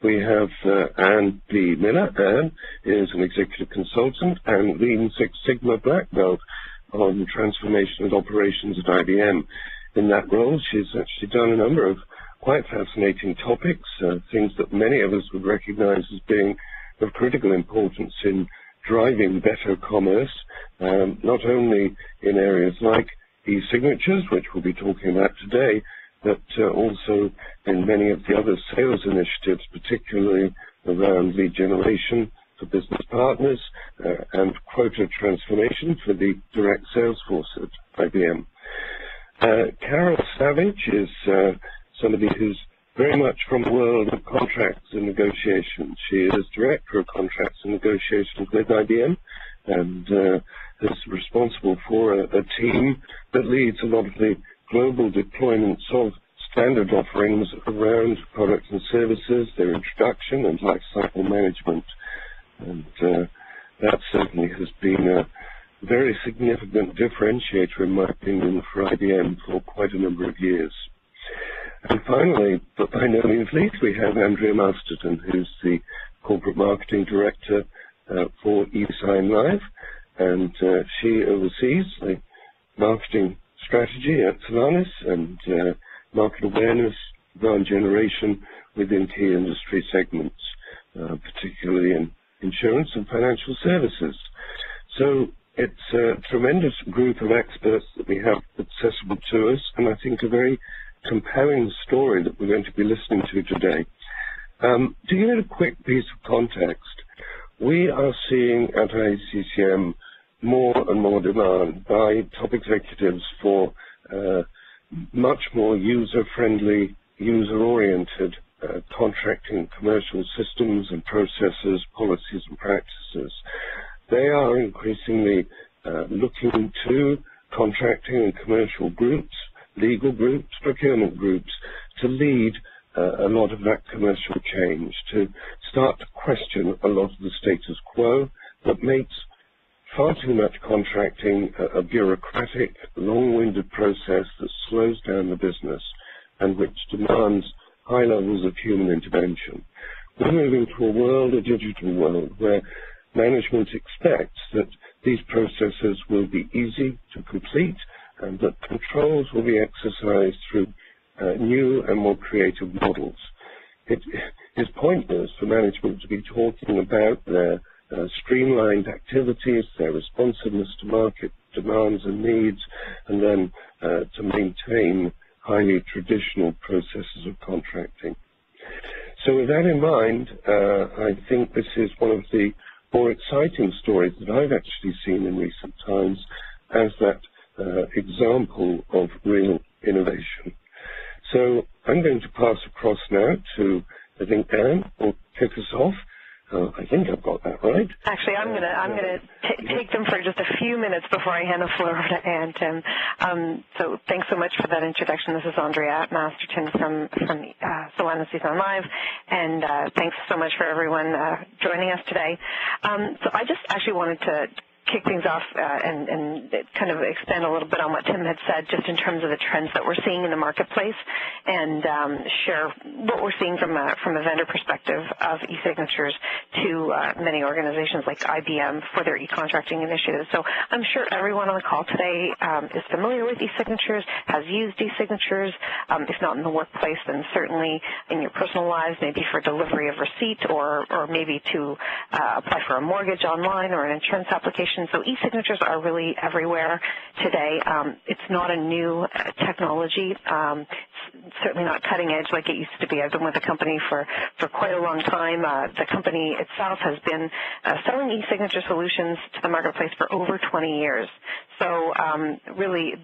we have Anne B. Miller. Anne is an executive consultant and Lean Six Sigma Black Belt on transformation and operations at IBM. In that role, she's actually done a number of quite fascinating topics, things that many of us would recognize as being of critical importance in driving better commerce, not only in areas like e-signatures, which we'll be talking about today, but also in many of the other sales initiatives, particularly around lead generation for business partners and quota transformation for the direct sales force at IBM. Carol Savage is somebody who's very much from the world of contracts and negotiations. She is Director of Contracts and Negotiations with IBM and is responsible for a team that leads a lot of the global deployments of standard offerings around products and services, their introduction and lifecycle management. And that certainly has been a very significant differentiator, in my opinion, for IBM for quite a number of years. And finally, but by no means least, we have Andrea Masterton, who's the Corporate Marketing Director for eSign Live, and she oversees the marketing strategy at Solaris and market awareness, demand generation within key industry segments, particularly in insurance and financial services. So it's a tremendous group of experts that we have accessible to us, and I think a very compelling story that we're going to be listening to today. To give you a quick piece of context, we are seeing at ICCM more and more demand by top executives for much more user-friendly, user-oriented contracting commercial systems and processes, policies and practices. They are increasingly looking to contracting and commercial groups, legal groups, procurement groups, to lead a lot of that commercial change, to start to question a lot of the status quo that makes far too much contracting a bureaucratic, long-winded process that slows down the business and which demands high levels of human intervention. We're moving to a world, a digital world, where management expects that these processes will be easy to complete and that controls will be exercised through new and more creative models. It is pointless for management to be talking about their streamlined activities, their responsiveness to market demands and needs, and then to maintain highly traditional processes of contracting. So with that in mind, I think this is one of the more exciting stories that I've actually seen in recent times as that example of real innovation. So I'm going to pass across now to, I think, Anne will kick us off. I think I've got that right. Actually, I'm gonna take them for just a few minutes before I hand the floor over to Anne, Tim. So thanks so much for that introduction. This is Andrea Masterton from Solaris eSign Live, and thanks so much for everyone joining us today. So I just actually wanted to kick things off and kind of expand a little bit on what Tim had said just in terms of the trends that we're seeing in the marketplace and share what we're seeing from a vendor perspective of e-signatures to many organizations like IBM for their e-contracting initiatives. So I'm sure everyone on the call today is familiar with e-signatures, has used e-signatures, if not in the workplace, then certainly in your personal lives, maybe for delivery of receipt or maybe to apply for a mortgage online or an insurance application. So e-signatures are really everywhere today. It's not a new technology. It's certainly not cutting edge like it used to be. I've been with the company for quite a long time. The company itself has been selling e-signature solutions to the marketplace for over 20 years. So really,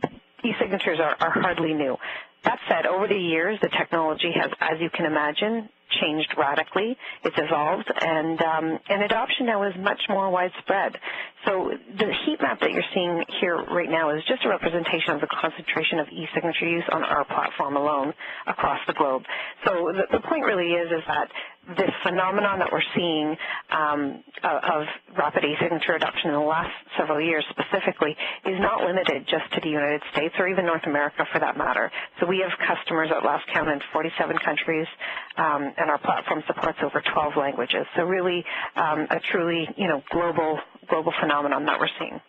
e-signatures are hardly new. That said, over the years, the technology has, as you can imagine, changed radically. It's evolved, and adoption now is much more widespread. So the heat map that you're seeing here right now is just a representation of the concentration of e-signature use on our platform alone across the globe. So the point really is that this phenomenon that we're seeing of rapid e-signature adoption in the last several years specifically is not limited just to the United States or even North America for that matter. So we have customers at last count in 47 countries and our platform supports over 12 languages. So really a truly, global phenomenon that we're seeing.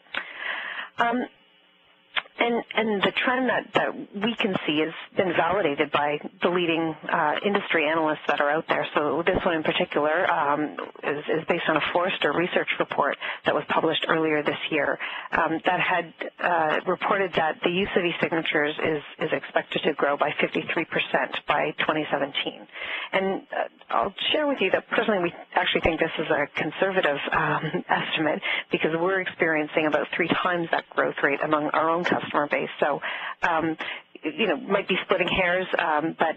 And the trend that we can see has been validated by the leading industry analysts that are out there. So this one in particular is based on a Forrester research report that was published earlier this year that had reported that the use of e-signatures is expected to grow by 53% by 2017. And I'll share with you that personally we actually think this is a conservative estimate because we're experiencing about 3 times that growth rate among our own customer base. So, might be splitting hairs, but,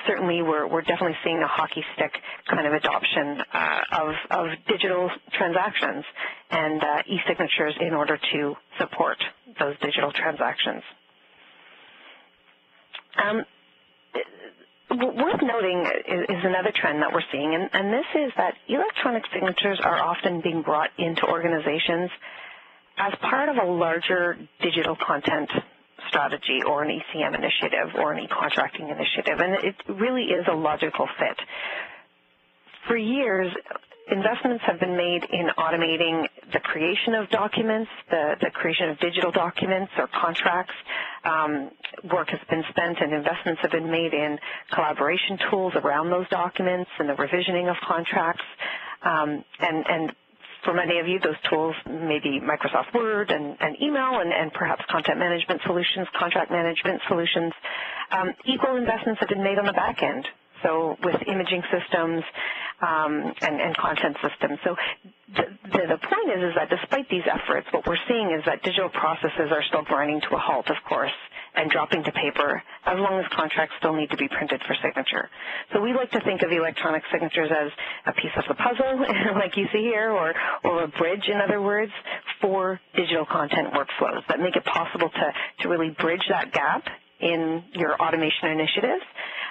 certainly we're definitely seeing a hockey stick kind of adoption of digital transactions and e-signatures in order to support those digital transactions. Worth noting is another trend that we're seeing, and this is that electronic signatures are often being brought into organizations as part of a larger digital content strategy or an ECM initiative or an e-contracting initiative, and it really is a logical fit. For years, investments have been made in automating the creation of documents, the creation of digital documents or contracts. Work has been spent and investments have been made in collaboration tools around those documents and the revisioning of contracts. And for many of you, those tools may be Microsoft Word and email and perhaps content management solutions, contract management solutions. Equal investments have been made on the back end, so with imaging systems and content systems. So the point is that despite these efforts, what we're seeing is that digital processes are still grinding to a halt, of course, and dropping to paper, as long as contracts still need to be printed for signature. So we like to think of electronic signatures as a piece of the puzzle, like you see here, or a bridge, in other words, for digital content workflows that make it possible to really bridge that gap in your automation initiatives,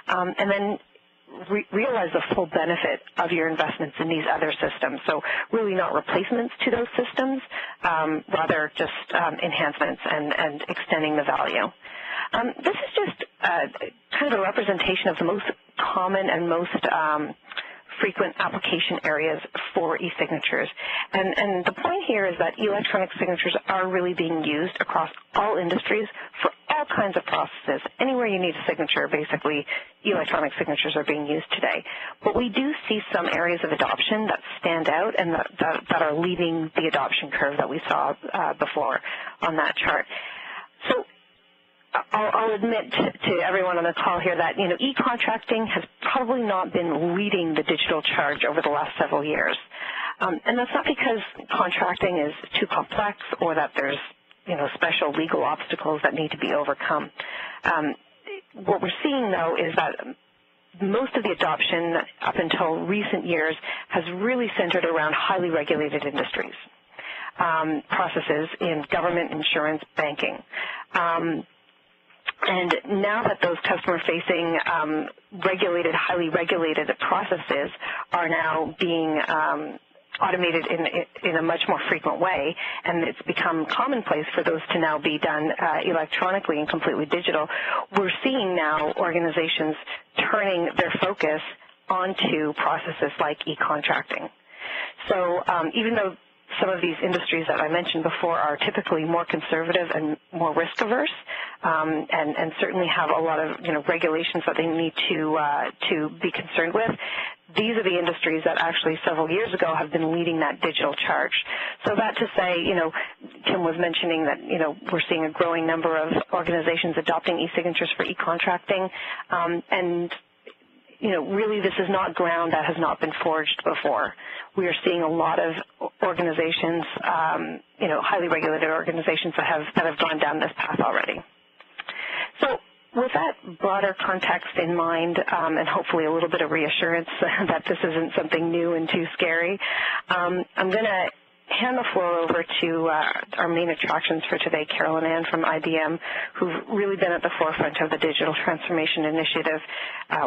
and then realize the full benefit of your investments in these other systems. So really not replacements to those systems, rather just enhancements and extending the value. This is just kind of a representation of the most common and most frequent application areas for e-signatures. And the point here is that electronic signatures are really being used across all industries for all kinds of processes. Anywhere you need a signature, basically, electronic signatures are being used today. But we do see some areas of adoption that stand out and that are leading the adoption curve that we saw before on that chart. So I'll admit to everyone on the call here that, e-contracting has probably not been leading the digital charge over the last several years. And that's not because contracting is too complex or that there's, special legal obstacles that need to be overcome. What we're seeing, though, is that most of the adoption up until recent years has really centered around highly regulated industries, processes in government, insurance, banking. And now that those customer-facing highly regulated processes are now being automated in a much more frequent way, and it's become commonplace for those to now be done electronically and completely digital, we're seeing now organizations turning their focus onto processes like e-contracting. So even though some of these industries that I mentioned before are typically more conservative and more risk-averse, and certainly have a lot of regulations that they need to be concerned with. These are the industries that actually several years ago have been leading that digital charge. So that to say, Tim was mentioning that we're seeing a growing number of organizations adopting e-signatures for e-contracting, and really this is not ground that has not been forged before. We are seeing a lot of organizations, highly regulated organizations that have gone down this path already. So with that broader context in mind, and hopefully a little bit of reassurance that this isn't something new and too scary, I'm going to hand the floor over to our main attractions for today, Carol and Ann from IBM, who've really been at the forefront of the digital transformation initiative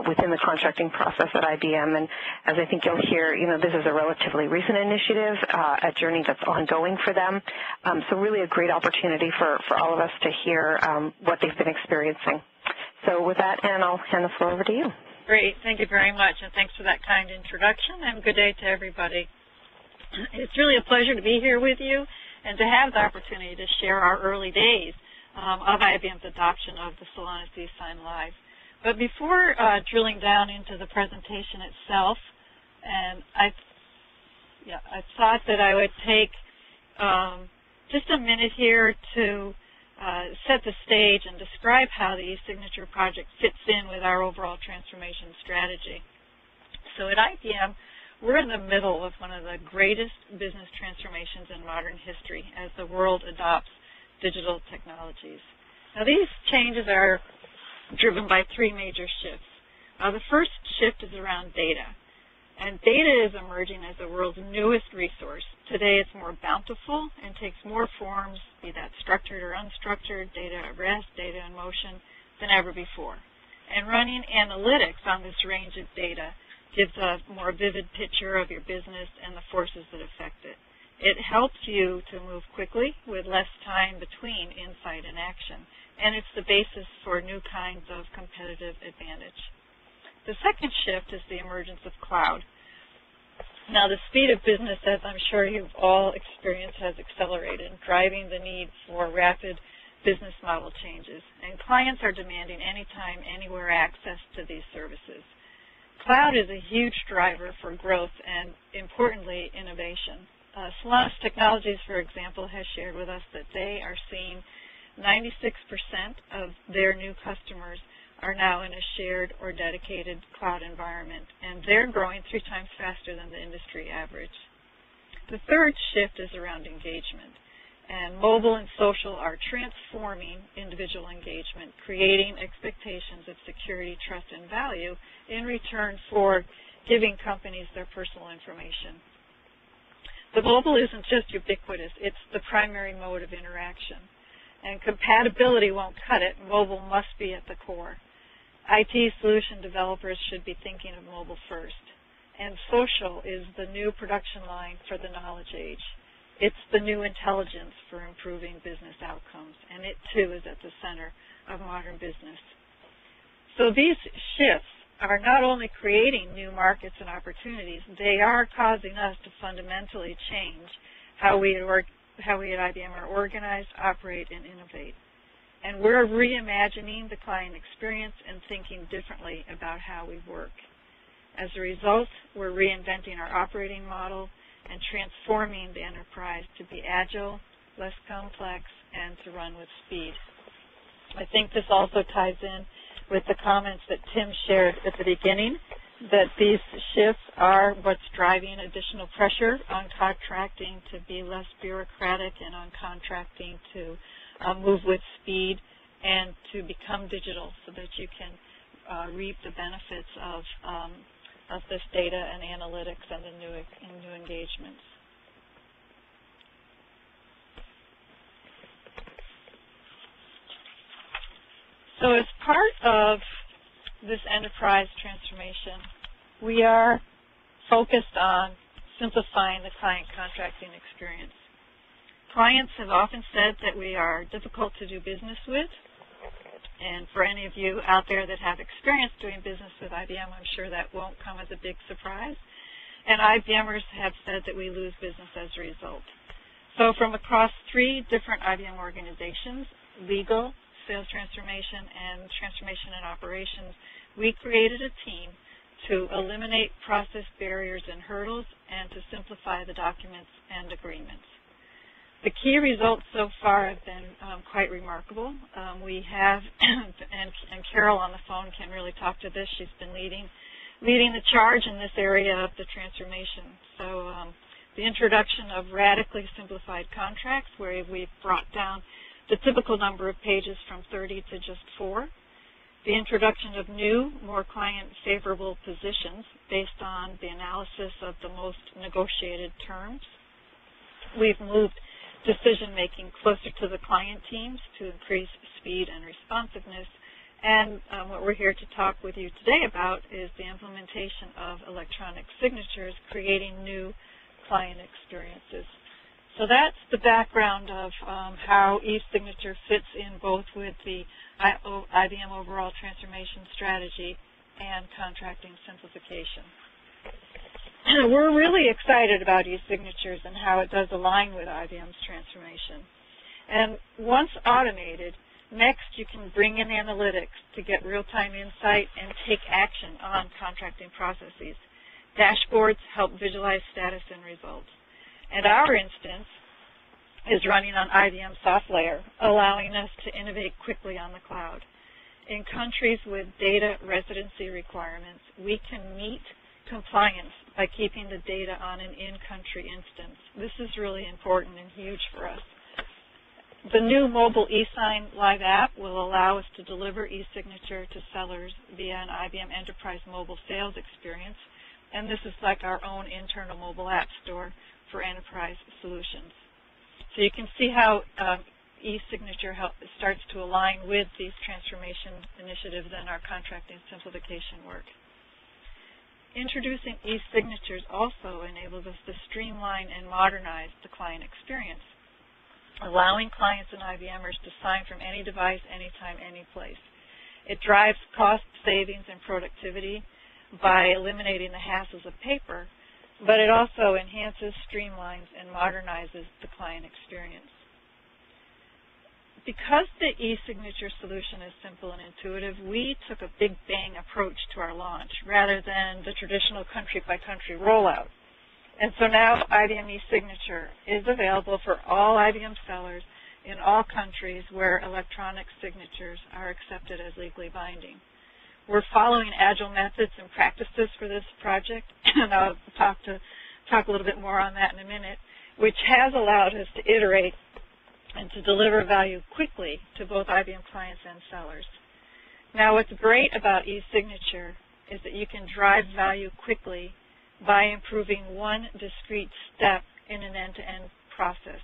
within the contracting process at IBM. And as I think you'll hear, this is a relatively recent initiative, a journey that's ongoing for them. So really a great opportunity for all of us to hear what they've been experiencing. So with that, Ann, I'll hand the floor over to you. Great. Thank you very much, and thanks for that kind introduction, and good day to everybody. It's really a pleasure to be here with you and to have the opportunity to share our early days of IBM's adoption of the Solana cSign Live. But before drilling down into the presentation itself, and I thought that I would take just a minute here to set the stage and describe how the e-signature project fits in with our overall transformation strategy. So at IBM, we're in the middle of one of the greatest business transformations in modern history as the world adopts digital technologies. Now, these changes are driven by three major shifts. The first shift is around data. And data is emerging as the world's newest resource. Today it's more bountiful and takes more forms, be that structured or unstructured, data at rest, data in motion, than ever before. And running analytics on this range of data gives a more vivid picture of your business and the forces that affect it. It helps you to move quickly with less time between insight and action. And it's the basis for new kinds of competitive advantage. The second shift is the emergence of cloud. Now, the speed of business, as I'm sure you've all experienced, has accelerated, driving the need for rapid business model changes. And clients are demanding anytime, anywhere access to these services. Cloud is a huge driver for growth and, importantly, innovation. Solana Technologies, for example, has shared with us that they are seeing 96% of their new customers are now in a shared or dedicated cloud environment, and they're growing 3 times faster than the industry average. The third shift is around engagement, and mobile and social are transforming individual engagement, creating expectations of security, trust, and value in return for giving companies their personal information. The mobile isn't just ubiquitous, it's the primary mode of interaction. And compatibility won't cut it. Mobile must be at the core. IT solution developers should be thinking of mobile first. And social is the new production line for the knowledge age. It's the new intelligence for improving business outcomes, and it too is at the center of modern business. So these shifts are not only creating new markets and opportunities, they are causing us to fundamentally change how we at IBM are organized, operate, and innovate. And we're reimagining the client experience and thinking differently about how we work. As a result, we're reinventing our operating model and transforming the enterprise to be agile, less complex, and to run with speed. I think this also ties in with the comments that Tim shared at the beginning, that these shifts are what's driving additional pressure on contracting to be less bureaucratic and on contracting to move with speed and to become digital so that you can reap the benefits of this data and analytics and the new engagements. So as part of this enterprise transformation, we are focused on simplifying the client contracting experience. Clients have often said that we are difficult to do business with, and for any of you out there that have experience doing business with IBM, I'm sure that won't come as a big surprise. And IBMers have said that we lose business as a result. So from across 3 different IBM organizations, legal, sales transformation, and transformation and operations, we created a team to eliminate process barriers and hurdles and to simplify the documents and agreements. The key results so far have been quite remarkable. We have, and Carol on the phone can really talk to this, she's been leading the charge in this area of the transformation. So the introduction of radically simplified contracts, where we've brought down the typical number of pages from 30 to just 4. The introduction of new, more client-favorable positions based on the analysis of the most negotiated terms. We've moved decision-making closer to the client teams to increase speed and responsiveness. And what we're here to talk with you today about is the implementation of electronic signatures, creating new client experiences. So that's the background of how e-signature fits in both with the IBM overall transformation strategy and contracting simplification. We're really excited about e-signatures and how it does align with IBM's transformation. And once automated, next you can bring in analytics to get real-time insight and take action on contracting processes. Dashboards help visualize status and results. And our instance is running on IBM SoftLayer, allowing us to innovate quickly on the cloud. In countries with data residency requirements, we can meet compliance by keeping the data on an in-country instance. This is really important and huge for us. The new mobile eSign Live app will allow us to deliver e-signature to sellers via an IBM Enterprise mobile sales experience, and this is like our own internal mobile app store for enterprise solutions. So you can see how e-signature starts to align with these transformation initiatives and our contracting simplification work. Introducing e-signatures also enables us to streamline and modernize the client experience, allowing clients and IBMers to sign from any device, anytime, any place. It drives cost savings and productivity by eliminating the hassles of paper, but it also enhances, streamlines, and modernizes the client experience. Because the e-signature solution is simple and intuitive, we took a big bang approach to our launch rather than the traditional country-by-country rollout. And so now IBM e-signature is available for all IBM sellers in all countries where electronic signatures are accepted as legally binding. We're following agile methods and practices for this project, and I'll talk a little bit more on that in a minute, which has allowed us to iterate and to deliver value quickly to both IBM clients and sellers. Now, what's great about e-signature is that you can drive value quickly by improving one discrete step in an end-to-end process.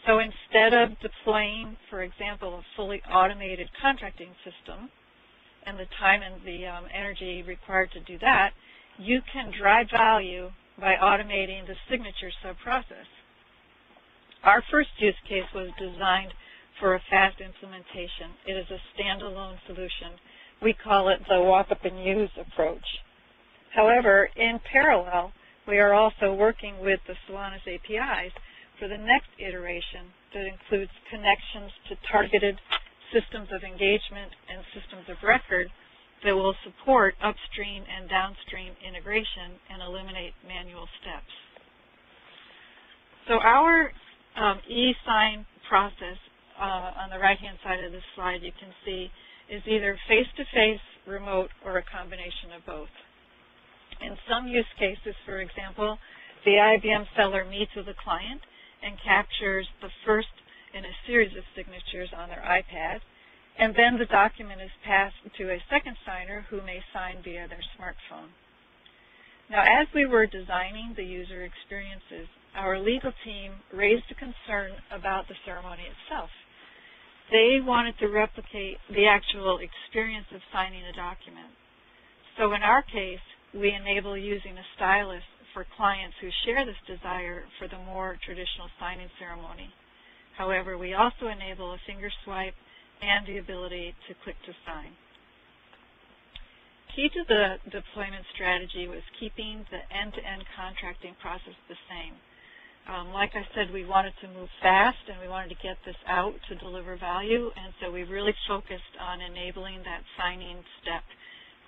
So instead of deploying, for example, a fully automated contracting system and the time and the energy required to do that, you can drive value by automating the signature sub-process. Our first use case was designed for a fast implementation. It is a standalone solution. We call it the walk-up-and-use approach. However, in parallel, we are also working with the Solanas APIs for the next iteration that includes connections to targeted systems of engagement and systems of record that will support upstream and downstream integration and eliminate manual steps. So our e-sign process on the right-hand side of this slide you can see is either face-to-face, remote, or a combination of both. In some use cases, for example, the IBM seller meets with a client and captures the first in a series of signatures on their iPad, and then the document is passed to a second signer who may sign via their smartphone. Now, as we were designing the user experiences, our legal team raised a concern about the ceremony itself. They wanted to replicate the actual experience of signing a document. So in our case, we enable using a stylus for clients who share this desire for the more traditional signing ceremony. However, we also enable a finger swipe and the ability to click to sign. Key to the deployment strategy was keeping the end-to-end contracting process the same. Like I said, we wanted to move fast and we wanted to get this out to deliver value, and so we really focused on enabling that signing step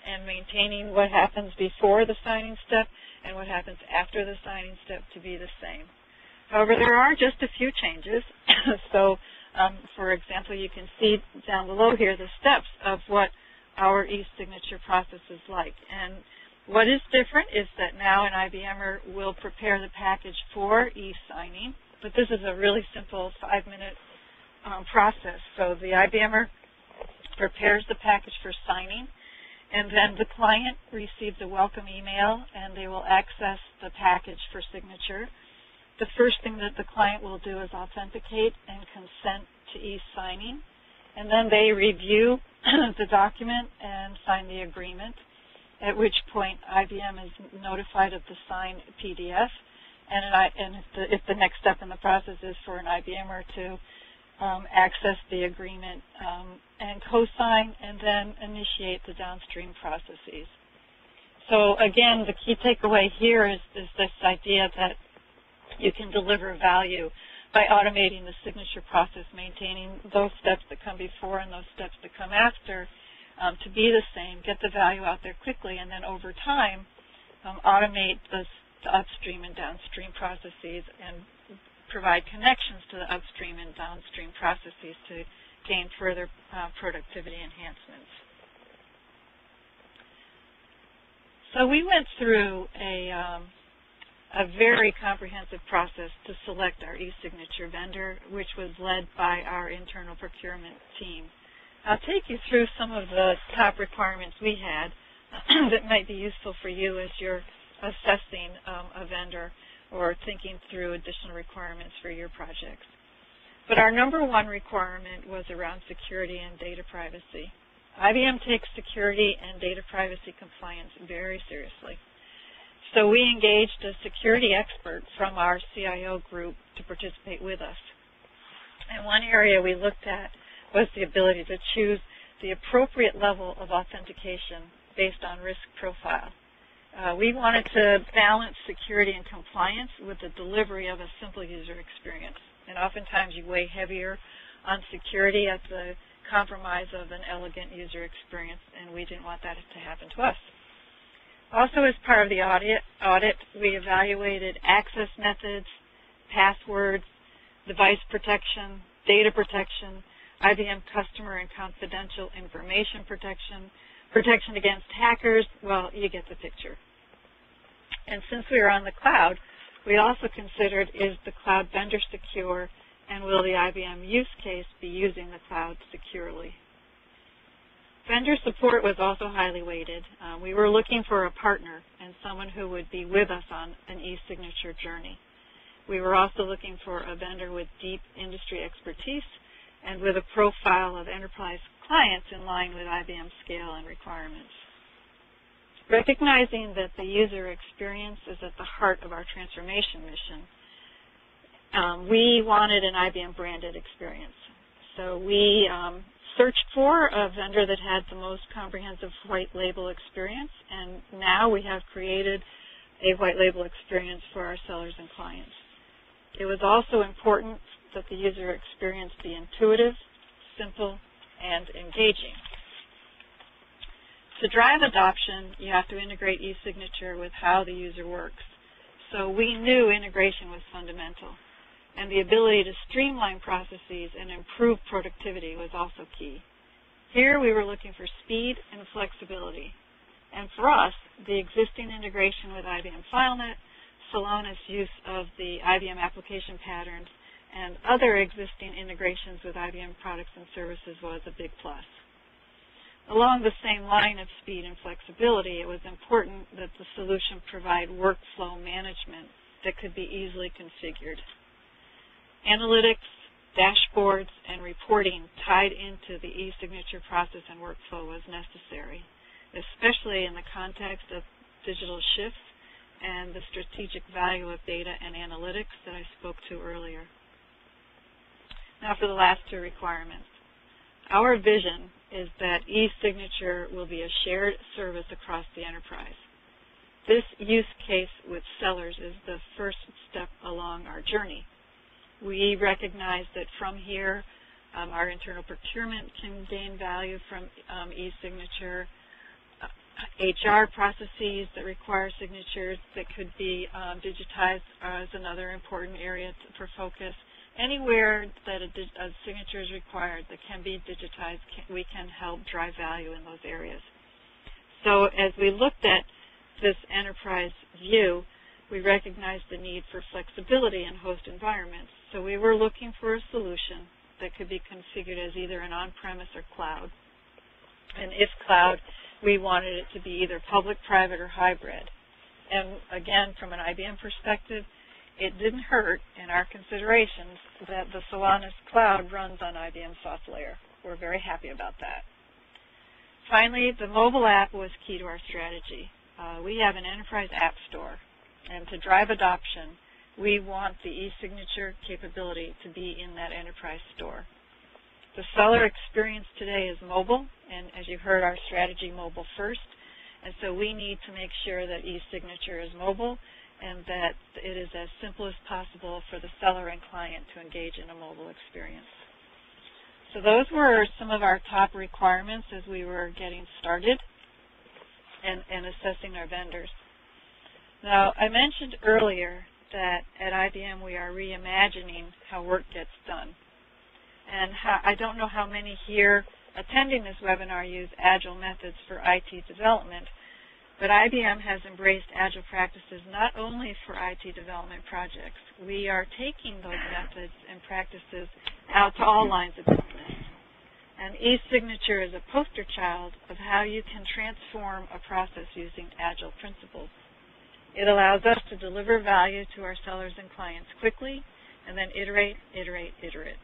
and maintaining what happens before the signing step and what happens after the signing step to be the same. However, there are just a few changes. So, for example, you can see down below here the steps of what our e-signature process is like. And what is different is that now an IBMer will prepare the package for e-signing, but this is a really simple 5-minute process. So the IBMer prepares the package for signing, and then the client receives a welcome email, and they will access the package for signature. The first thing that the client will do is authenticate and consent to e-signing, and then they review the document and sign the agreement, at which point IBM is notified of the signed PDF, and if the next step in the process is for an IBMer to access the agreement, and co-sign, and then initiate the downstream processes. So again, the key takeaway here is this idea that you can deliver value by automating the signature process, maintaining those steps that come before and those steps that come after to be the same, get the value out there quickly, and then over time automate the upstream and downstream processes and provide connections to the upstream and downstream processes to gain further productivity enhancements. So we went through a very comprehensive process to select our e-signature vendor, which was led by our internal procurement team. I'll take you through some of the top requirements we had that might be useful for you as you're assessing a vendor or thinking through additional requirements for your projects. But our number one requirement was around security and data privacy. IBM takes security and data privacy compliance very seriously. So we engaged a security expert from our CIO group to participate with us. And one area we looked at was the ability to choose the appropriate level of authentication based on risk profile. We wanted to balance security and compliance with the delivery of a simple user experience. And oftentimes you weigh heavier on security at the compromise of an elegant user experience, and we didn't want that to happen to us. Also, as part of the audit, we evaluated access methods, passwords, device protection, data protection, IBM customer and confidential information protection, protection against hackers. Well, you get the picture. And since we were on the cloud, we also considered, is the cloud vendor secure, and will the IBM use case be using the cloud securely? Vendor support was also highly weighted. We were looking for a partner and someone who would be with us on an e-signature journey. We were also looking for a vendor with deep industry expertise and with a profile of enterprise clients in line with IBM scale and requirements. Recognizing that the user experience is at the heart of our transformation mission, we wanted an IBM branded experience. So we searched for a vendor that had the most comprehensive white label experience, and now we have created a white label experience for our sellers and clients. It was also important that the user experience be intuitive, simple, and engaging. To drive adoption, you have to integrate e-signature with how the user works. So we knew integration was fundamental, and the ability to streamline processes and improve productivity was also key. Here we were looking for speed and flexibility. And for us, the existing integration with IBM FileNet, Solana's use of the IBM application patterns, and other existing integrations with IBM products and services was a big plus. Along the same line of speed and flexibility, it was important that the solution provide workflow management that could be easily configured. Analytics, dashboards, and reporting tied into the e-signature process and workflow was necessary, especially in the context of digital shifts and the strategic value of data and analytics that I spoke to earlier. Now for the last two requirements. Our vision is that e-signature will be a shared service across the enterprise. This use case with sellers is the first step along our journey. We recognize that from here, our internal procurement can gain value from e-signature. HR processes that require signatures that could be digitized is another important area for focus. Anywhere that a signature is required that can be digitized, we can help drive value in those areas. So as we looked at this enterprise view, we recognized the need for flexibility in host environments. So we were looking for a solution that could be configured as either an on-premise or cloud. And if cloud, we wanted it to be either public, private, or hybrid. And again, from an IBM perspective, it didn't hurt in our considerations that the Solana's cloud runs on IBM software. We're very happy about that. Finally, the mobile app was key to our strategy. We have an enterprise app store, and to drive adoption, we want the e-signature capability to be in that enterprise store. The seller experience today is mobile, and as you heard, our strategy, mobile first. And so we need to make sure that e-signature is mobile and that it is as simple as possible for the seller and client to engage in a mobile experience. So those were some of our top requirements as we were getting started and assessing our vendors. Now, I mentioned earlier that at IBM we are reimagining how work gets done. And I don't know how many here attending this webinar use agile methods for IT development, but IBM has embraced agile practices not only for IT development projects. We are taking those methods and practices out to all lines of business. And e-signature is a poster child of how you can transform a process using agile principles. It allows us to deliver value to our sellers and clients quickly and then iterate, iterate, iterate.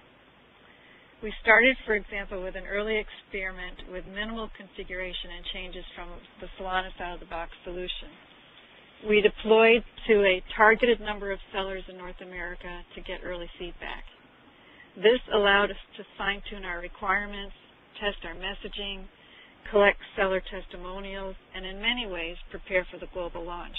We started, for example, with an early experiment with minimal configuration and changes from the Solanas out-of-the-box solution. We deployed to a targeted number of sellers in North America to get early feedback. This allowed us to fine-tune our requirements, test our messaging, collect seller testimonials, and in many ways prepare for the global launch.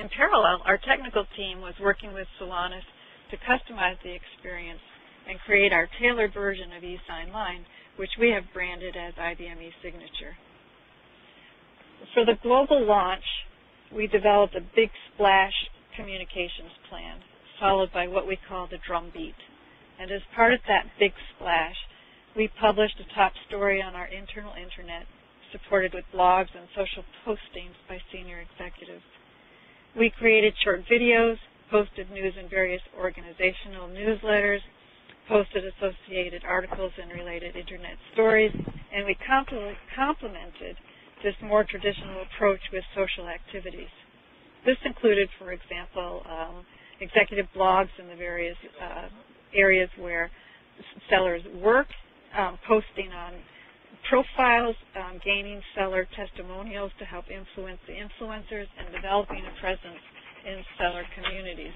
In parallel, our technical team was working with Solanas to customize the experience and create our tailored version of eSign Line, which we have branded as IBM eSignature. For the global launch, we developed a big splash communications plan, followed by what we call the drumbeat. And as part of that big splash, we published a top story on our internal intranet, supported with blogs and social postings by senior executives. We created short videos, posted news in various organizational newsletters, posted associated articles and related internet stories, and we complemented this more traditional approach with social activities. This included, for example, executive blogs in the various areas where sellers work, posting on profiles, gaining seller testimonials to help influence the influencers, and developing a presence in seller communities.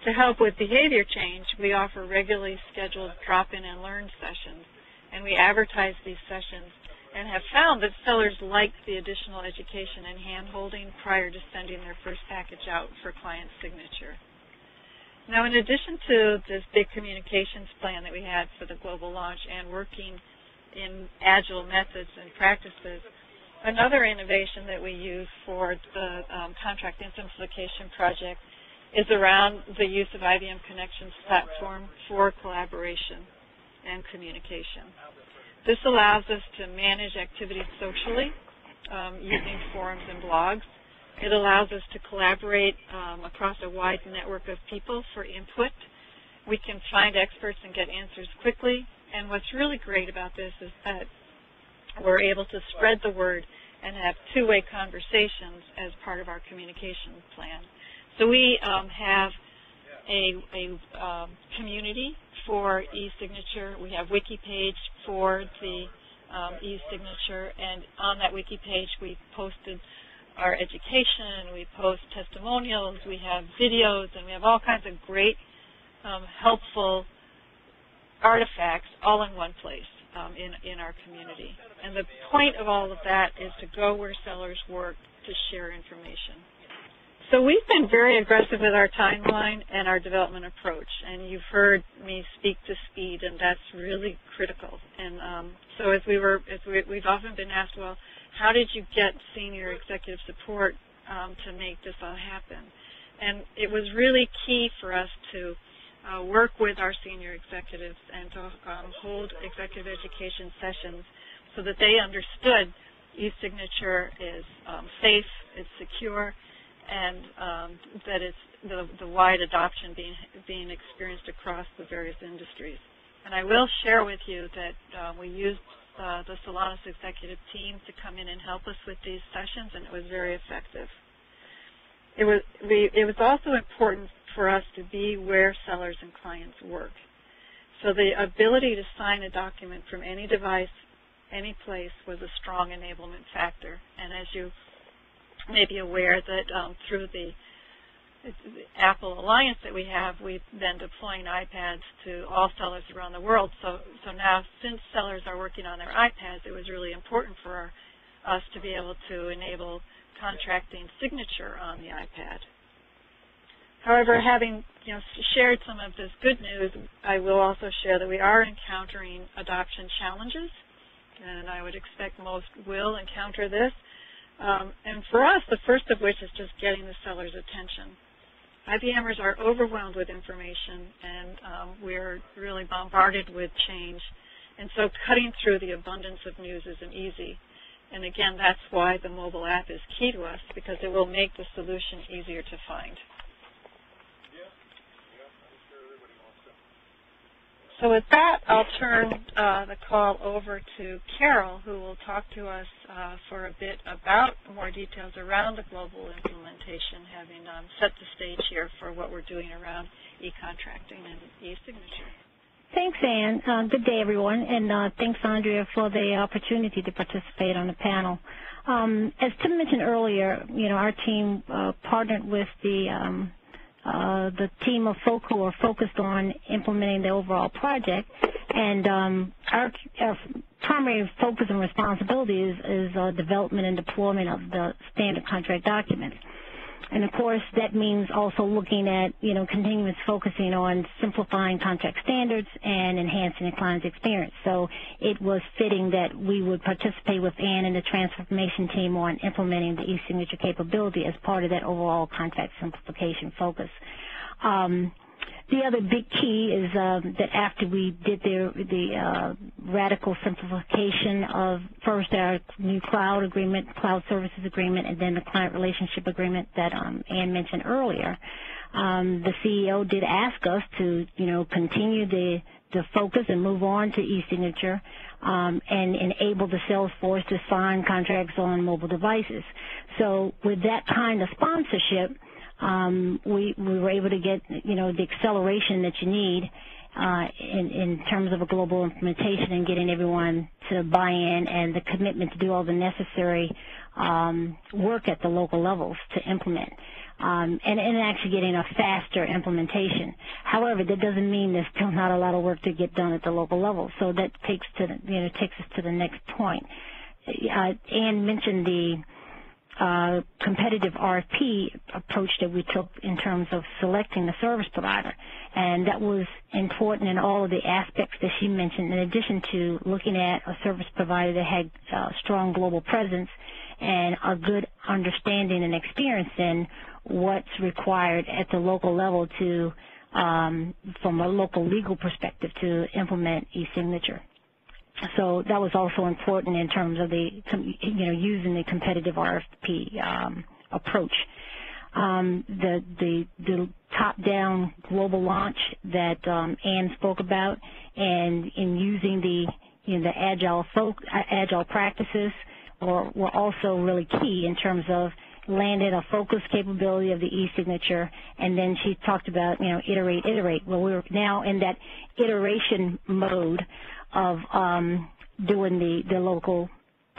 To help with behavior change, we offer regularly scheduled drop-in and learn sessions, and we advertise these sessions and have found that sellers like the additional education and hand-holding prior to sending their first package out for client signature. Now, in addition to this big communications plan that we had for the global launch and working in agile methods and practices, another innovation that we use for the contract and simplification project is around the use of IBM Connections platform for collaboration and communication. This allows us to manage activities socially using forums and blogs. It allows us to collaborate across a wide network of people for input. We can find experts and get answers quickly. And what's really great about this is that we're able to spread the word and have two-way conversations as part of our communication plan. So we have a community for e-signature. We have wiki page for the e-signature, and on that wiki page we posted our education, we post testimonials, we have videos, and we have all kinds of great helpful artifacts all in one place in our community. And the point of all of that is to go where sellers work to share information. So we've been very aggressive with our timeline and our development approach, and you've heard me speak to speed, and that's really critical. And so we've often been asked, well, how did you get senior executive support to make this all happen? And it was really key for us to work with our senior executives and to hold executive education sessions so that they understood e-signature is safe, it's secure, and that it's the wide adoption being experienced across the various industries. And I will share with you that we used the Solanas executive team to come in and help us with these sessions, and it was very effective. It was also important for us to be where sellers and clients work. So the ability to sign a document from any device, any place, was a strong enablement factor. And as you may be aware that through the Apple Alliance that we have, we've been deploying iPads to all sellers around the world. So now, since sellers are working on their iPads, it was really important for us to be able to enable contracting signature on the iPad. However, having shared some of this good news, I will also share that we are encountering adoption challenges, and I would expect most will encounter this. And for us, the first of which is just getting the seller's attention. IBMers are overwhelmed with information, and we're really bombarded with change. And so cutting through the abundance of news isn't easy. And again, that's why the mobile app is key to us, because it will make the solution easier to find. So with that, I'll turn the call over to Carol, who will talk to us for a bit about more details around the global implementation, having set the stage here for what we're doing around e-contracting and e-signature. Thanks, Anne. Good day, everyone, and thanks, Andrea, for the opportunity to participate on the panel. As Tim mentioned earlier, our team partnered with the team of folk who are focused on implementing the overall project, and our primary focus and responsibility is development and deployment of the standard contract documents. And of course, that means also looking at, continuous focusing on simplifying contract standards and enhancing the client's experience. So it was fitting that we would participate with Anne and the transformation team on implementing the e-signature capability as part of that overall contract simplification focus. The other big key is that after we did the radical simplification of first our new cloud agreement, cloud services agreement, and then the client relationship agreement that Anne mentioned earlier, the CEO did ask us to, continue the focus and move on to e-signature and enable the salesforce to sign contracts on mobile devices. So with that kind of sponsorship, we were able to get, the acceleration that you need in terms of a global implementation and getting everyone to buy in and the commitment to do all the necessary work at the local levels to implement. And actually getting a faster implementation. However, that doesn't mean there's still not a lot of work to get done at the local level. So that takes us to the next point. Anne mentioned the competitive RFP approach that we took in terms of selecting the service provider, and that was important in all of the aspects that she mentioned, in addition to looking at a service provider that had strong global presence and a good understanding and experience in what's required at the local level to, from a local legal perspective, to implement e-signature. So that was also important in terms of the, using the competitive RFP approach. The top-down global launch that Anne spoke about, and in using the agile practices were also really key in terms of landing a focus capability of the e-signature, and then she talked about, iterate. Well, we're now in that iteration mode of doing the local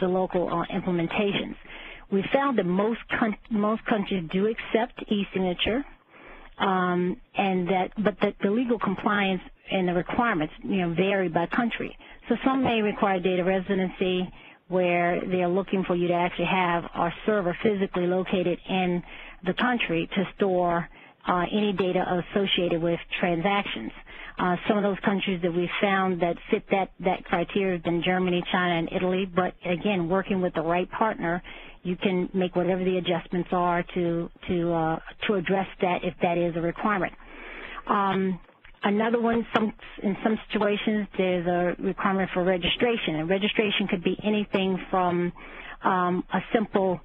implementations. We found that most countries do accept e-signature, but the legal compliance and the requirements vary by country. So some may require data residency, where they're looking for you to actually have a server physically located in the country to store any data associated with transactions. Some of those countries that we found that fit that criteria have been Germany, China, and Italy. But again, working with the right partner, you can make whatever the adjustments are to address that if that is a requirement. Another one, in some situations, there's a requirement for registration, and registration could be anything from a simple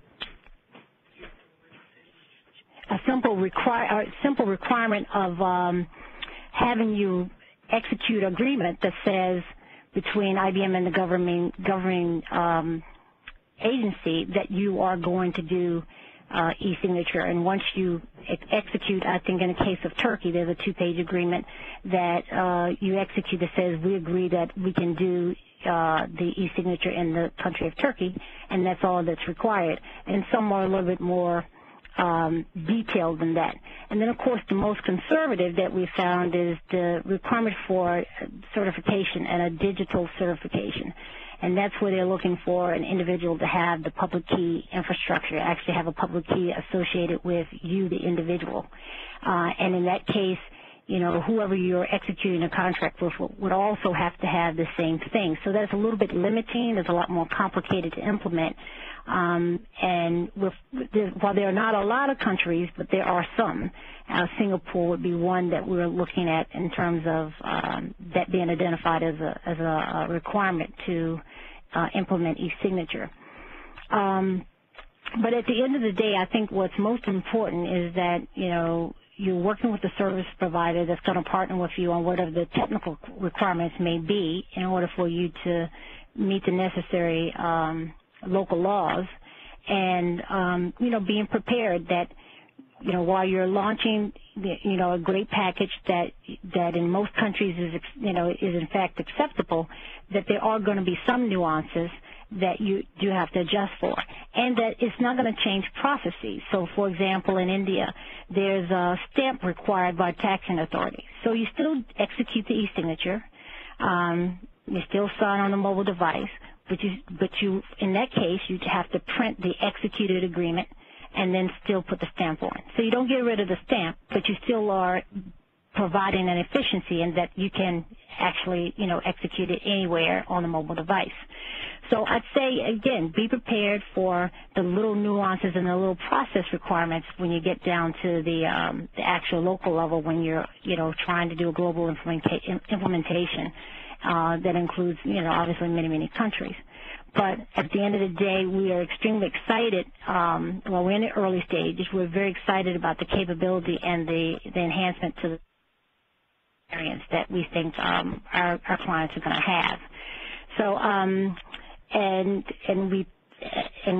requirement of having you execute an agreement that says between IBM and the governing agency that you are going to do e-signature. And once you execute, I think in the case of Turkey, there's a 2-page agreement that you execute that says we agree that we can do the e-signature in the country of Turkey, and that's all that's required. And some are a little bit more detailed than that. And then, of course, the most conservative that we found is the requirement for certification and a digital certification. And that's where they're looking for an individual to have the public key infrastructure, actually have a public key associated with you, the individual. And in that case, you know, whoever you're executing a contract with would also have to have the same thing. So that's a little bit limiting. It's a lot more complicated to implement. And while there are not a lot of countries, but there are some, Singapore would be one that we're looking at in terms of that being identified as a requirement to implement e-signature. But at the end of the day, I think what's most important is that, you know, you're working with the service provider that's going to partner with you on whatever the technical requirements may be in order for you to meet the necessary local laws, and you know, being prepared that, you know, while you're launching, you know, a great package that in most countries is, you know, is in fact acceptable, that there are going to be some nuances that you do have to adjust for, and that it's not going to change processes. So, for example, in India, there's a stamp required by taxing authorities. So you still execute the e-signature, you still sign on a mobile device, but you, in that case, you have to print the executed agreement and then still put the stamp on. So you don't get rid of the stamp, but you still are providing an efficiency in that you can actually, you know, execute it anywhere on a mobile device. So I'd say, again, be prepared for the little nuances and the little process requirements when you get down to the actual local level when you're, you know, trying to do a global implementation that includes, you know, obviously many, many countries. But at the end of the day, we are extremely excited. Well, we're in the early stages. We're very excited about the capability and the enhancement to the experience that we think our clients are going to have. So, and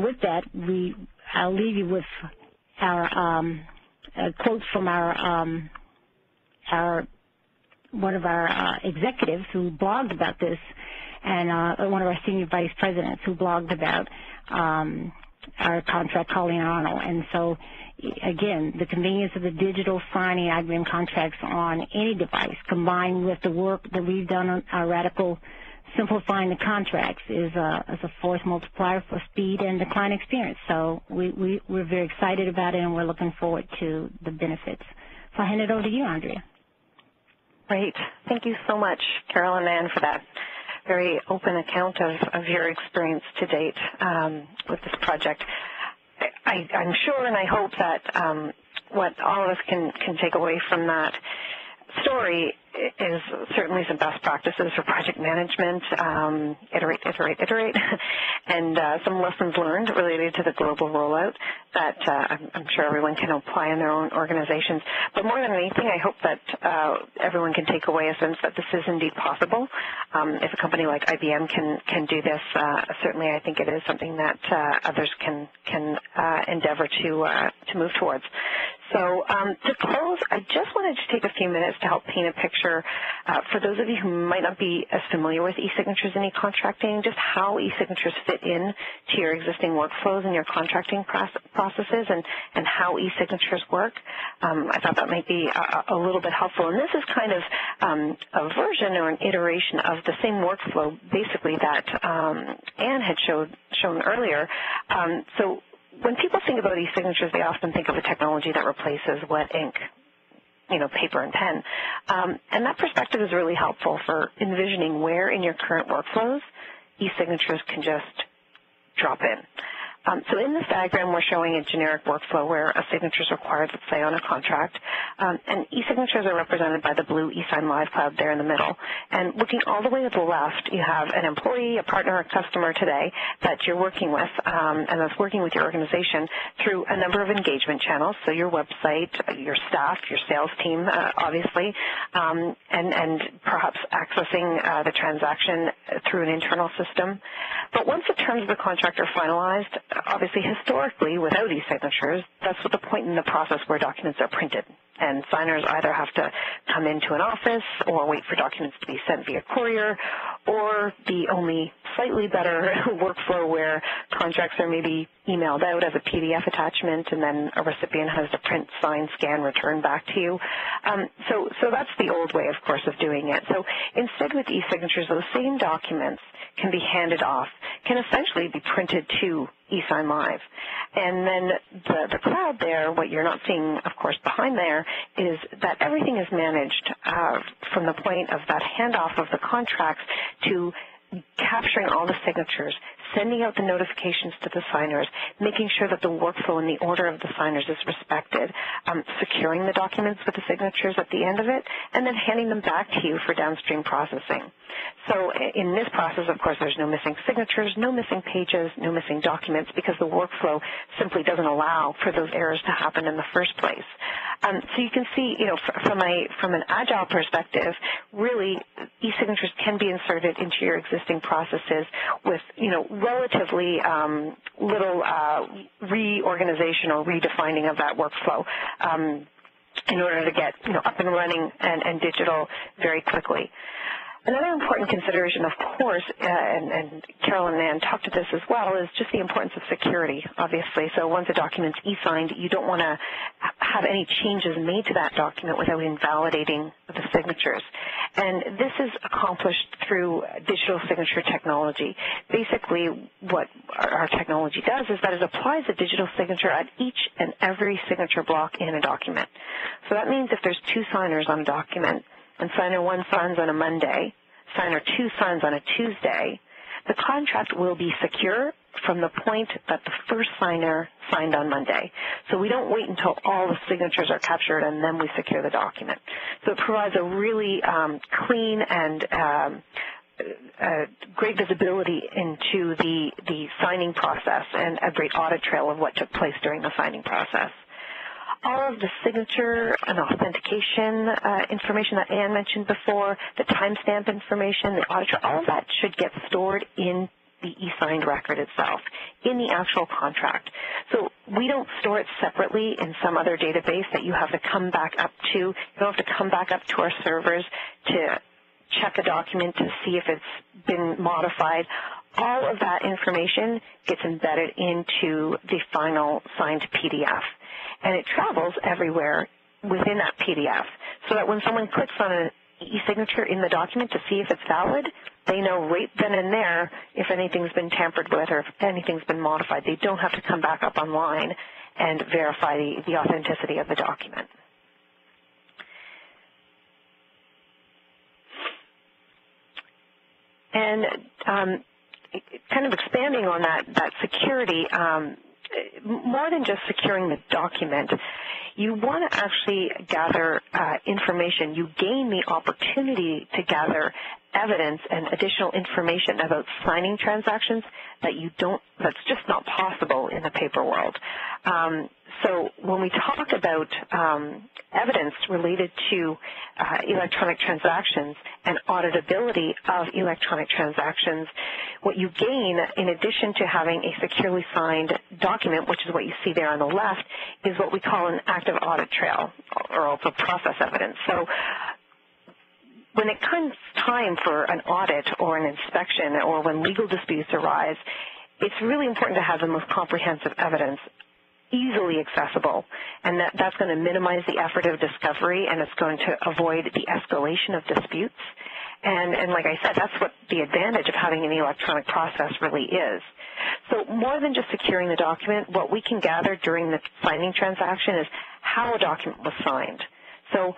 with that, I'll leave you with our quotes from one of our executives who blogged about this, and one of our senior vice presidents who blogged about our contract, Colleen Arnold. And so, again, the convenience of the digital signing IBM contracts on any device, combined with the work that we've done on our radical simplifying the contracts, is a force multiplier for speed and the client experience. So we're very excited about it, and we're looking forward to the benefits. So I'll hand it over to you, Andrea. Great. Thank you so much, Carol and Ann, for that very open account of your experience to date with this project. I'm sure and I hope that what all of us can take away from that story is certainly some best practices for project management, iterate, and some lessons learned related to the global rollout that I'm sure everyone can apply in their own organizations. But more than anything, I hope that everyone can take away a sense that this is indeed possible. If a company like IBM can do this, certainly I think it is something that others can endeavor to move towards. So to close, I just wanted to take a few minutes to help paint a picture for those of you who might not be as familiar with e-signatures and e-contracting, just how e-signatures fit in to your existing workflows and your contracting processes and how e-signatures work. I thought that might be a little bit helpful. And this is kind of a version or an iteration of the same workflow, basically, that Anne had shown earlier. So when people think about e-signatures, they often think of a technology that replaces wet ink, you know, paper and pen. And that perspective is really helpful for envisioning where in your current workflows e-signatures can just drop in. So in this diagram, we're showing a generic workflow where a signature is required, let's say, on a contract. And e-signatures are represented by the blue eSign Live Cloud there in the middle. And looking all the way to the left, you have an employee, a partner, a customer today that you're working with, and that's working with your organization through a number of engagement channels, so your website, your staff, your sales team, obviously, and perhaps accessing the transaction through an internal system. But once the terms of the contract are finalized, obviously, historically, without e-signatures, that's the point in the process where documents are printed. And signers either have to come into an office or wait for documents to be sent via courier, or the only slightly better workflow where contracts are maybe emailed out as a PDF attachment and then a recipient has to print, sign, scan, return back to you. So that's the old way, of course, of doing it. So instead with e-signatures, those same documents can be handed off, can essentially be printed to eSign Live. And then the cloud there, what you're not seeing, of course, behind there, is that everything is managed from the point of that handoff of the contracts to capturing all the signatures, sending out the notifications to the signers, making sure that the workflow and the order of the signers is respected, securing the documents with the signatures at the end of it, and then handing them back to you for downstream processing. So in this process, of course, there's no missing signatures, no missing pages, no missing documents, because the workflow simply doesn't allow for those errors to happen in the first place. So you can see, from an agile perspective, really e-signatures can be inserted into your existing processes with, relatively little reorganization or redefining of that workflow in order to get, up and running and digital very quickly. Another important consideration, of course, and Carol and Ann talked to this as well, is just the importance of security, obviously. So once a document's e-signed, you don't want to have any changes made to that document without invalidating the signatures. And this is accomplished through digital signature technology. Basically, what our technology does is that it applies a digital signature at each and every signature block in a document. So that means if there's two signers on a document, and signer 1 signs on a Monday, signer 2 signs on a Tuesday, the contract will be secure from the point that the first signer signed on Monday. So we don't wait until all the signatures are captured and then we secure the document. So it provides a really clean and great visibility into the signing process and a great audit trail of what took place during the signing process. All of the signature and authentication information that Ann mentioned before, the timestamp information, the audit trail, all of that should get stored in the e-signed record itself, in the actual contract. So we don't store it separately in some other database that you have to come back up to. You don't have to come back up to our servers to check a document to see if it's been modified. All of that information gets embedded into the final signed PDF. And it travels everywhere within that PDF so that when someone clicks on an e-signature in the document to see if it's valid, they know right then and there if anything's been tampered with or if anything's been modified. They don't have to come back up online and verify the authenticity of the document. And kind of expanding on that security, more than just securing the document, you want to actually gather information. You gain the opportunity to gather evidence and additional information about signing transactions that's just not possible in the paper world. So when we talk about evidence related to electronic transactions and auditability of electronic transactions, what you gain, in addition to having a securely signed document, which is what you see there on the left, is what we call an active audit trail, or also process evidence. So when it comes time for an audit or an inspection or when legal disputes arise, it's really important to have the most comprehensive evidence easily accessible, and that's going to minimize the effort of discovery, and it's going to avoid the escalation of disputes. And like I said, that's what the advantage of having an electronic process really is. So more than just securing the document, what we can gather during the signing transaction is how a document was signed. So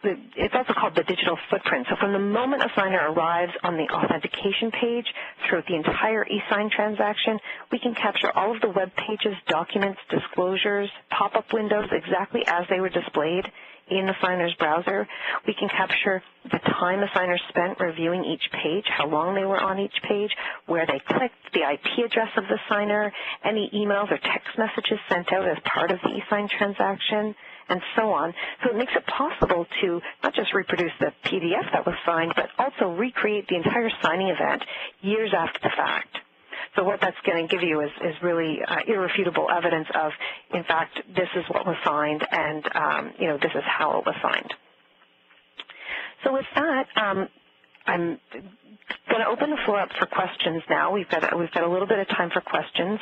it's also called the digital footprint. So from the moment a signer arrives on the authentication page throughout the entire e-sign transaction, we can capture all of the web pages, documents, disclosures, pop-up windows exactly as they were displayed in the signer's browser. We can capture the time a signer spent reviewing each page, how long they were on each page, where they clicked, the IP address of the signer, any emails or text messages sent out as part of the e-sign transaction, and so on. So it makes it possible to not just reproduce the PDF that was signed, but also recreate the entire signing event years after the fact. So what that's going to give you is really irrefutable evidence of, in fact, this is what was signed, and this is how it was signed. So with that, I'm going to open the floor up for questions now. We've got a little bit of time for questions.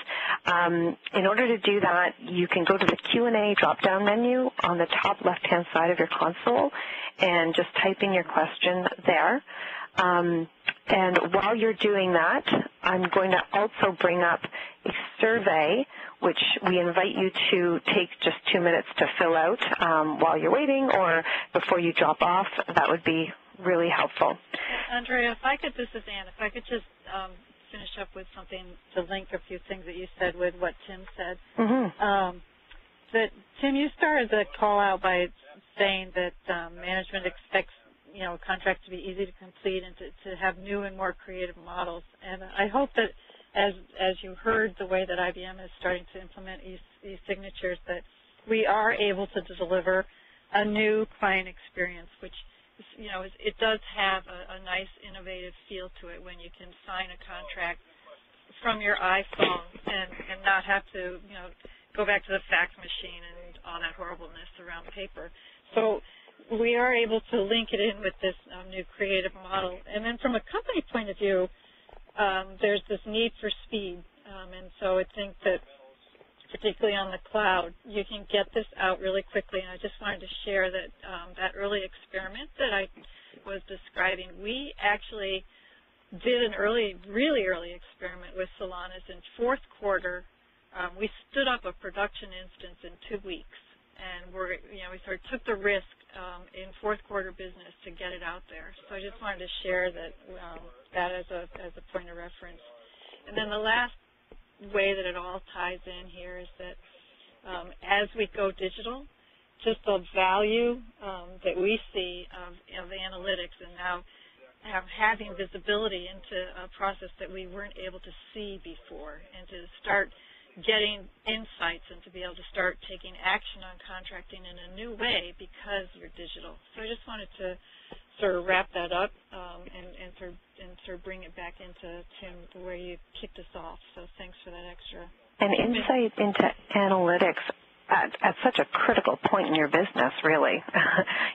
In order to do that, you can go to the Q&A drop-down menu on the top left-hand side of your console and just type in your question there. And while you're doing that, I'm going to also bring up a survey, which we invite you to take just 2 minutes to fill out while you're waiting or before you drop off. That would be really helpful. Andrea, this is Ann, if I could just finish up with something to link a few things that you said with what Tim said. Mm-hmm. Tim, you started the call out by saying that management expects a contract to be easy to complete and to have new and more creative models. And I hope that as you heard the way that IBM is starting to implement e-signatures, that we are able to deliver a new client experience, which it does have a nice innovative feel to it when you can sign a contract from your iPhone and not have to go back to the fax machine and all that horribleness around paper. So we are able to link it in with this new creative model. And then from a company point of view, there's this need for speed. And so I think that particularly on the cloud, you can get this out really quickly. And I just wanted to share that that early experiment that I was describing, we actually did an really early experiment with Solanas in fourth quarter. We stood up a production instance in 2 weeks. And we sort of took the risk in fourth quarter business to get it out there. So I just wanted to share that as a point of reference. And then the last way that it all ties in here is that as we go digital, just the value that we see of analytics and now having visibility into a process that we weren't able to see before, and to start getting insights and to be able to start taking action on contracting in a new way because you're digital. So I just wanted to sort of wrap that up and sort of bring it back into, Tim, where you kicked us off. So thanks for that extra. And insight into analytics at such a critical point in your business, really.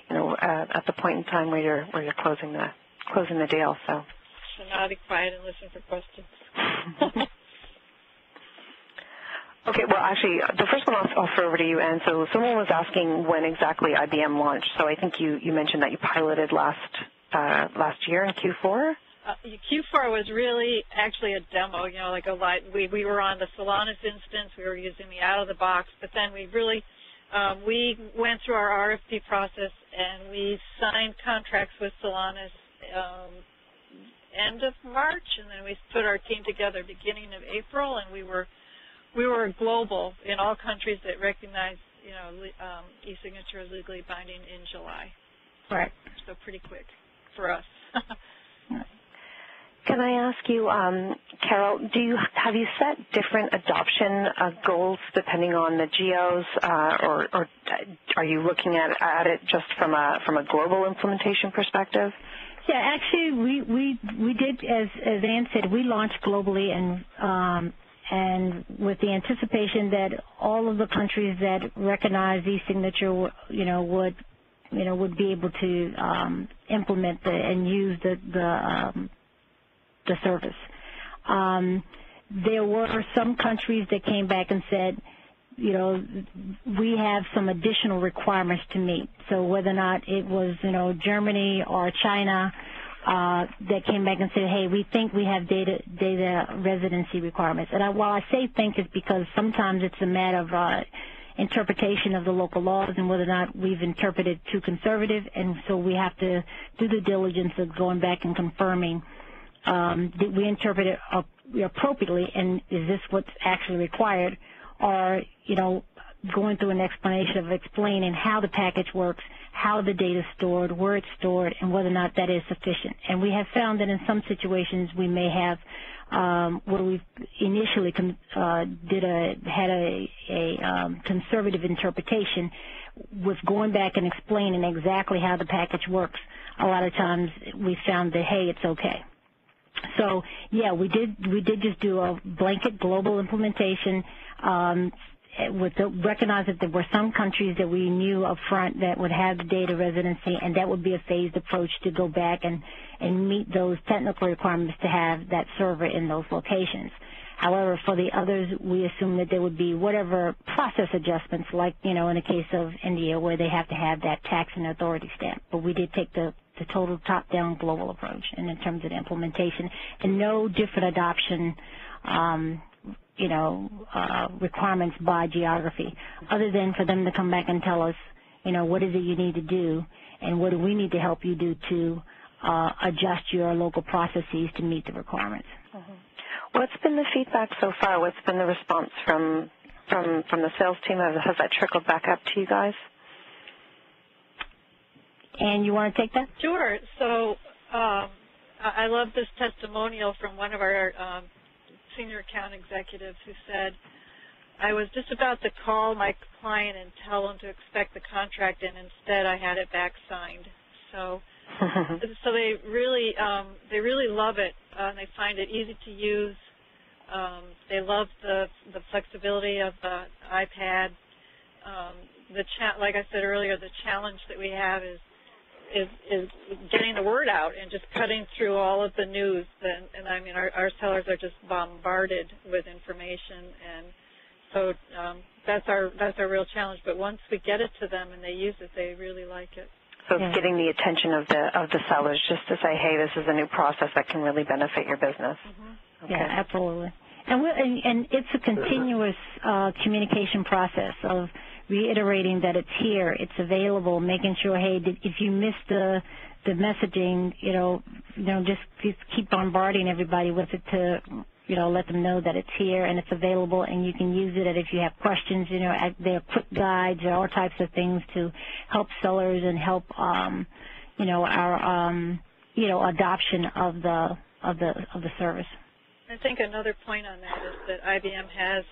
At the point in time where you're closing the deal. So now I'll be quiet and listen for questions. Okay, well, actually, the first one I'll throw over to you, Ann. So someone was asking when exactly IBM launched. So I think you mentioned that you piloted last year in Q4? Q4 was really actually a demo, like a light. We were on the Solanas instance. We were using the out-of-the-box, but then we really we went through our RFP process, and we signed contracts with Solanas end of March, and then we put our team together beginning of April, and we were global in all countries that recognize, e-signature as legally binding in July. Right. So pretty quick for us. Can I ask you, Carol, have you set different adoption goals depending on the geos, or are you looking at it just from a global implementation perspective? Yeah, actually, we did, as Ann said, we launched globally and with the anticipation that all of the countries that recognize e-signature, would be able to implement and use the service. There were some countries that came back and said, we have some additional requirements to meet. So whether or not it was, Germany or China that came back and said, hey, we think we have data residency requirements. And while I say think, it's because sometimes it's a matter of interpretation of the local laws and whether or not we've interpreted too conservative, and so we have to do the diligence of going back and confirming did we interpret it appropriately, and is this what's actually required, or going through an explanation of explaining how the package works, how the data is stored, where it's stored, and whether or not that is sufficient. And we have found that in some situations we may have where we initially had a conservative interpretation, with going back and explaining exactly how the package works. A lot of times we found that, hey, it's okay. So yeah, we did just do a blanket global implementation. recognize that there were some countries that we knew up front that would have the data residency, and that would be a phased approach to go back and meet those technical requirements to have that server in those locations. However, for the others, we assume that there would be whatever process adjustments, like, in the case of India, where they have to have that tax and authority stamp. But we did take the total top-down global approach, and in terms of the implementation, and no different adoption requirements by geography, other than for them to come back and tell us, what is it you need to do, and what do we need to help you do to adjust your local processes to meet the requirements. Mm-hmm. What's been the feedback so far? What's been the response from the sales team? Has that trickled back up to you guys? And you want to take that? Sure. So I love this testimonial from one of our senior account executives who said, I was just about to call my client and tell them to expect the contract, and instead I had it back signed. So they really love it. They find it easy to use. They love the flexibility of the iPad. Like I said earlier, the challenge that we have is getting the word out and just cutting through all of the news. And I mean, our sellers are just bombarded with information, and so that's our real challenge. But once we get it to them and they use it, they really like it. So it's getting the attention of the sellers just to say, hey, this is a new process that can really benefit your business. Mm-hmm. Okay. Yeah, absolutely. And it's a continuous communication process of reiterating that it's here, it's available, making sure, hey, if you missed the messaging, just keep bombarding everybody with it to, let them know that it's here and it's available and you can use it. And if you have questions, there are quick guides, there are all types of things to help sellers and help, our, adoption of the service. I think another point on that is that IBM has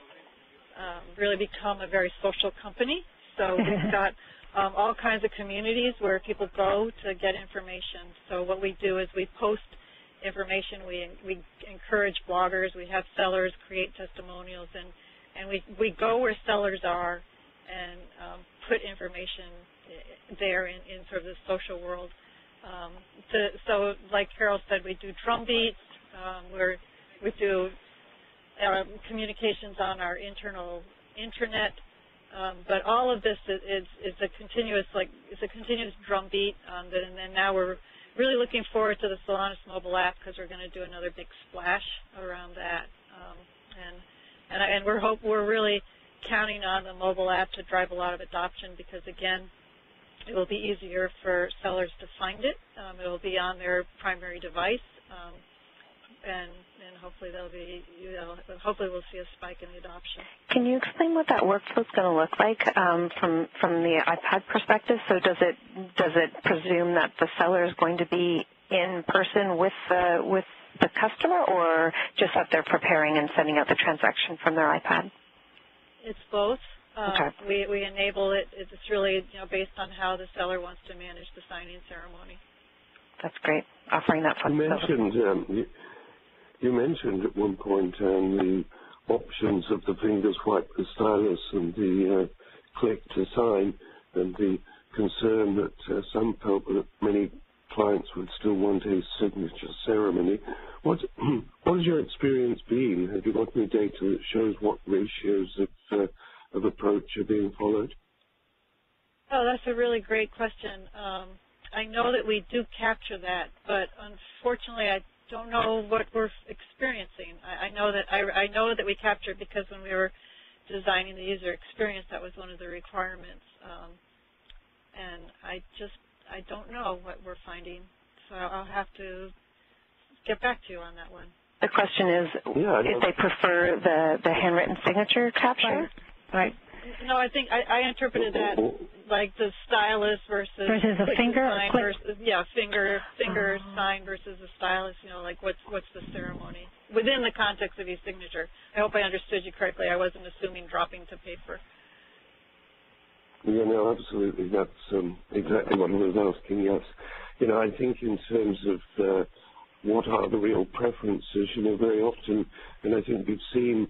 really become a very social company. So we've got all kinds of communities where people go to get information. So what we do is we post information. We encourage bloggers. We have sellers create testimonials, and we go where sellers are and put information there in sort of the social world. So like Carol said, we do drum beats. We do communications on our internal intranet, but all of this is a continuous drumbeat. And then now we're really looking forward to the Solanas mobile app because we're going to do another big splash around that. And we're really counting on the mobile app to drive a lot of adoption because again, it will be easier for sellers to find it. It will be on their primary device. And hopefully hopefully we'll see a spike in the adoption. Can you explain what that workflow is going to look like from the iPad perspective? So does it presume that the seller is going to be in person with the customer, or just that they're preparing and sending out the transaction from their iPad? It's both. Okay. We enable it. It's really based on how the seller wants to manage the signing ceremony. That's great. Offering that flexibility. You mentioned at one point the options of the finger swipe, the stylus, and the click to sign, and the concern that some felt that many clients would still want a signature ceremony. What has your experience been? Have you got any data that shows what ratios of approach are being followed? Oh, that's a really great question. I know that we do capture that, but unfortunately I don't know what we're experiencing. I know that we capture it because when we were designing the user experience, that was one of the requirements. And I don't know what we're finding, so I'll have to get back to you on that one. The question is if they prefer the handwritten signature capture? Right. No, I think I interpreted that like the stylus versus a finger sign finger sign versus a stylus. Like what's the ceremony within the context of e-signature. I hope I understood you correctly. I wasn't assuming dropping to paper. Yeah, no, absolutely. That's exactly what I was asking. Yes, I think in terms of what are the real preferences, very often, and I think we've seen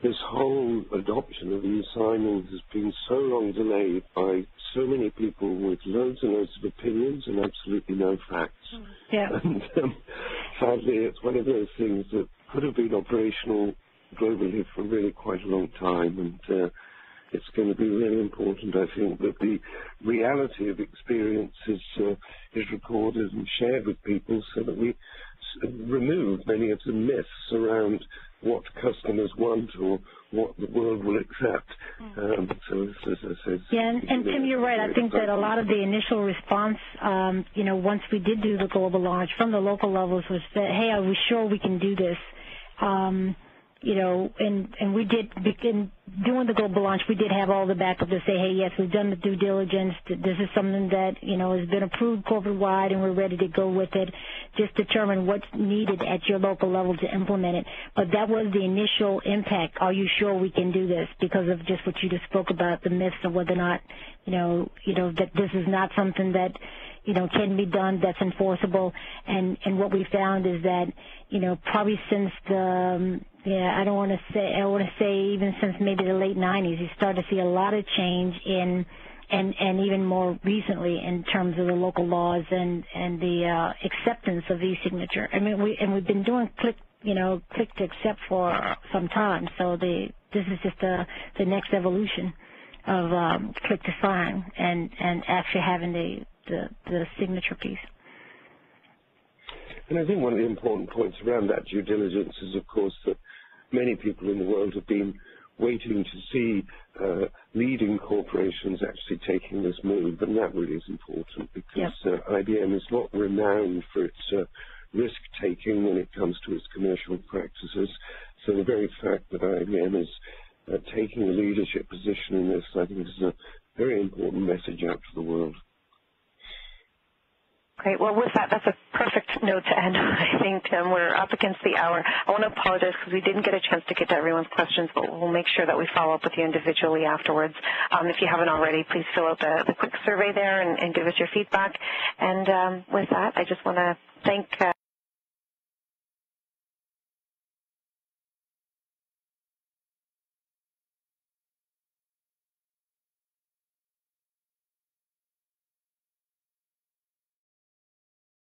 this whole adoption of e-signing has been so long delayed by so many people with loads and loads of opinions and absolutely no facts. Yeah. And sadly, it's one of those things that could have been operational globally for really quite a long time, and it's going to be really important, I think, that the reality of experience is recorded and shared with people so that we remove many of the myths around what customers want or what the world will accept. Yeah, and Tim, you're right. I think that a lot of the initial response, once we did do the global launch from the local levels was that, hey, are we sure we can do this? And we did begin doing the global launch. We did have all the backup to say, hey, yes, we've done the due diligence. This is something that, has been approved corporate-wide, and we're ready to go with it. Just determine what's needed at your local level to implement it. But that was the initial impact. Are you sure we can do this? Because of just what you just spoke about, the myths of whether or not, that this is not something that, can be done, that's enforceable. And what we found is that, probably since the, I want to say even since maybe the late 90s, you start to see a lot of change in, and even more recently in terms of the local laws and the acceptance of e-signature. I mean, we've been doing click to accept for some time. So this is just the next evolution of click to sign and actually having the signature piece. And I think one of the important points around that due diligence is, of course, that many people in the world have been waiting to see leading corporations actually taking this move, and that really is important because IBM is not renowned for its risk-taking when it comes to its commercial practices. So the very fact that IBM is taking a leadership position in this, I think, is a very important message out to the world. Great. Well, with that, that's a perfect note to end. I think, Tim, we're up against the hour. I want to apologize because we didn't get a chance to get to everyone's questions, but we'll make sure that we follow up with you individually afterwards. If you haven't already, please fill out the quick survey there and give us your feedback. And with that, I just want to thank